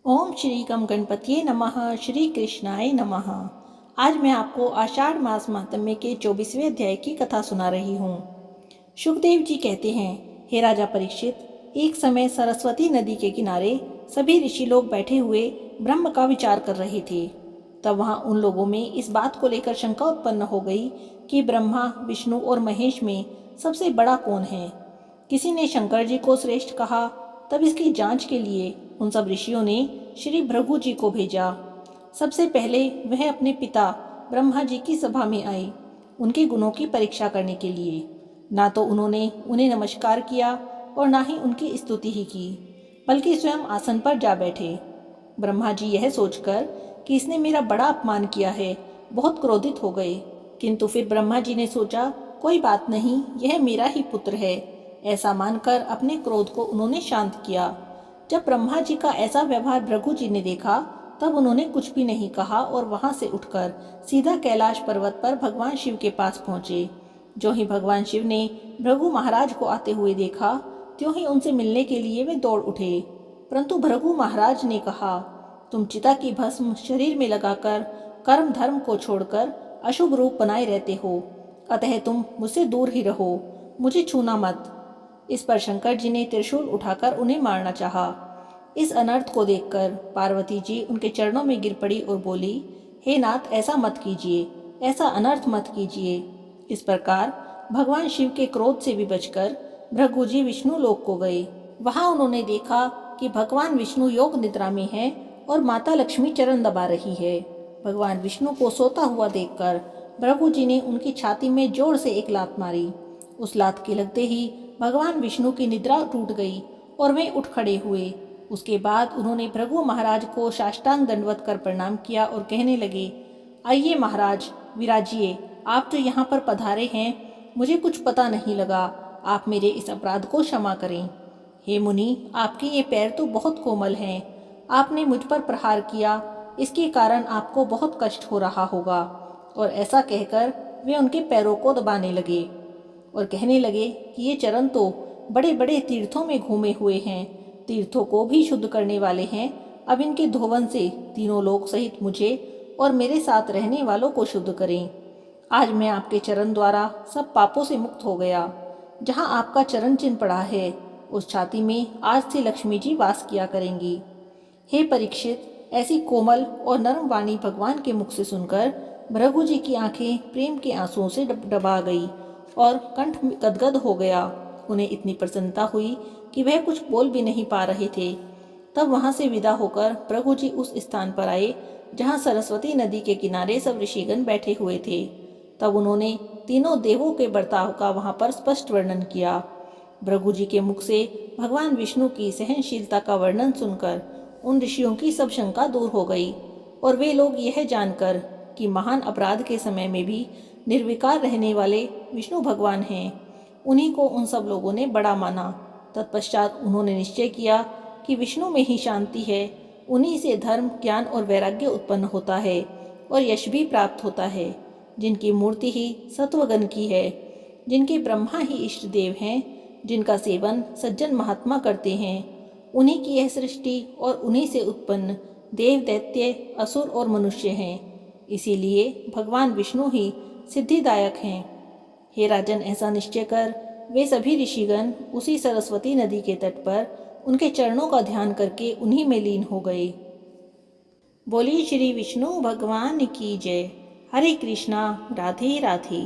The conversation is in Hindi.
ओम श्री गम गणपतिये नमः। श्री कृष्णाय नमः। आज मैं आपको आषाढ़ मास महात्म्य के 24वें अध्याय की कथा सुना रही हूँ। शुकदेव जी कहते हैं, हे राजा परीक्षित, एक समय सरस्वती नदी के किनारे सभी ऋषि लोग बैठे हुए ब्रह्म का विचार कर रहे थे। तब वहाँ उन लोगों में इस बात को लेकर शंका उत्पन्न हो गई कि ब्रह्मा, विष्णु और महेश में सबसे बड़ा कौन है। किसी ने शंकर जी को श्रेष्ठ कहा। तब इसकी जांच के लिए उन सब ऋषियों ने श्री भृगु जी को भेजा। सबसे पहले वह अपने पिता ब्रह्मा जी की सभा में आए, उनके गुणों की परीक्षा करने के लिए। ना तो उन्होंने उन्हें नमस्कार किया और ना ही उनकी स्तुति ही की, बल्कि स्वयं आसन पर जा बैठे। ब्रह्मा जी यह सोचकर कि इसने मेरा बड़ा अपमान किया है, बहुत क्रोधित हो गए। किंतु फिर ब्रह्मा जी ने सोचा, कोई बात नहीं, यह मेरा ही पुत्र है। ऐसा मानकर अपने क्रोध को उन्होंने शांत किया। जब ब्रह्मा जी का ऐसा व्यवहार भृगु जी ने देखा, तब उन्होंने कुछ भी नहीं कहा और वहां से उठकर सीधा कैलाश पर्वत पर भगवान शिव के पास पहुंचे। जो ही भगवान शिव ने भृगु महाराज को आते हुए देखा, त्यों ही उनसे मिलने के लिए वे दौड़ उठे। परंतु भृगु महाराज ने कहा, तुम चिता की भस्म शरीर में लगाकर कर्म धर्म को छोड़कर अशुभ रूप बनाए रहते हो, अतः तुम मुझसे दूर ही रहो, मुझे छूना मत। इस पर शंकर जी ने त्रिशूल उठाकर उन्हें मारना चाहा। इस अनर्थ को देखकर पार्वती जी उनके चरणों में गिर पड़ी और बोली, हे नाथ, ऐसा मत कीजिए, ऐसा अनर्थ मत कीजिए। इस प्रकार भगवान शिव के क्रोध से भी बचकर भृगु जी विष्णु लोक को गए। वहां उन्होंने देखा कि भगवान विष्णु योग निद्रा में है और माता लक्ष्मी चरण दबा रही है। भगवान विष्णु को सोता हुआ देखकर भृगु जी ने उनकी छाती में जोर से एक लात मारी। उस लात के लगते ही भगवान विष्णु की निद्रा टूट गई और वे उठ खड़े हुए। उसके बाद उन्होंने भृगु महाराज को साष्टांग दंडवत कर प्रणाम किया और कहने लगे, आइए महाराज, विराजिए। आप जो यहाँ पर पधारे हैं, मुझे कुछ पता नहीं लगा, आप मेरे इस अपराध को क्षमा करें। हे मुनि, आपके ये पैर तो बहुत कोमल हैं, आपने मुझ पर प्रहार किया, इसके कारण आपको बहुत कष्ट हो रहा होगा। और ऐसा कहकर वे उनके पैरों को दबाने लगे और कहने लगे कि ये चरण तो बड़े बड़े तीर्थों में घूमे हुए हैं, तीर्थों को भी शुद्ध करने वाले हैं। अब इनके धोवन से तीनों लोग सहित मुझे और मेरे साथ रहने वालों को शुद्ध करें। आज मैं आपके चरण द्वारा सब पापों से मुक्त हो गया। जहाँ आपका चरण चिन्ह पड़ा है, उस छाती में आज से लक्ष्मी जी वास किया करेंगी। हे परीक्षित, ऐसी कोमल और नरम वाणी भगवान के मुख से सुनकर भृगु जी की आंखें प्रेम के आंसुओं से डबा गई और कंठ गदगद हो गया। उन्हें इतनी प्रसन्नता हुई कि वह कुछ बोल भी नहीं पा रहे थे। तब वहां से विदा होकर भृगु जी उस स्थान पर आए जहां सरस्वती नदी के किनारे सब ऋषिगण बैठे हुए थे। तब उन्होंने तीनों देवों के बर्ताव का वहां पर स्पष्ट वर्णन किया। भृगु जी के मुख से भगवान विष्णु की सहनशीलता का वर्णन सुनकर उन ऋषियों की सब शंका दूर हो गई और वे लोग यह जानकर कि महान अपराध के समय में भी निर्विकार रहने वाले विष्णु भगवान हैं, उन्हीं को उन सब लोगों ने बड़ा माना। तत्पश्चात उन्होंने निश्चय किया कि विष्णु में ही शांति है, उन्हीं से धर्म, ज्ञान और वैराग्य उत्पन्न होता है और यश भी प्राप्त होता है, जिनकी मूर्ति ही सत्वगण की है, जिनके ब्रह्मा ही इष्ट देव हैं, जिनका सेवन सज्जन महात्मा करते हैं। उन्हीं की यह सृष्टि और उन्हीं से उत्पन्न देव, दैत्य, असुर और मनुष्य हैं। इसीलिए भगवान विष्णु ही सिद्धिदायक हैं। हे राजन, ऐसा निश्चय कर वे सभी ऋषिगण उसी सरस्वती नदी के तट पर उनके चरणों का ध्यान करके उन्हीं में लीन हो गए। बोली श्री विष्णु भगवान की जय। हरे कृष्णा, राधे राधे।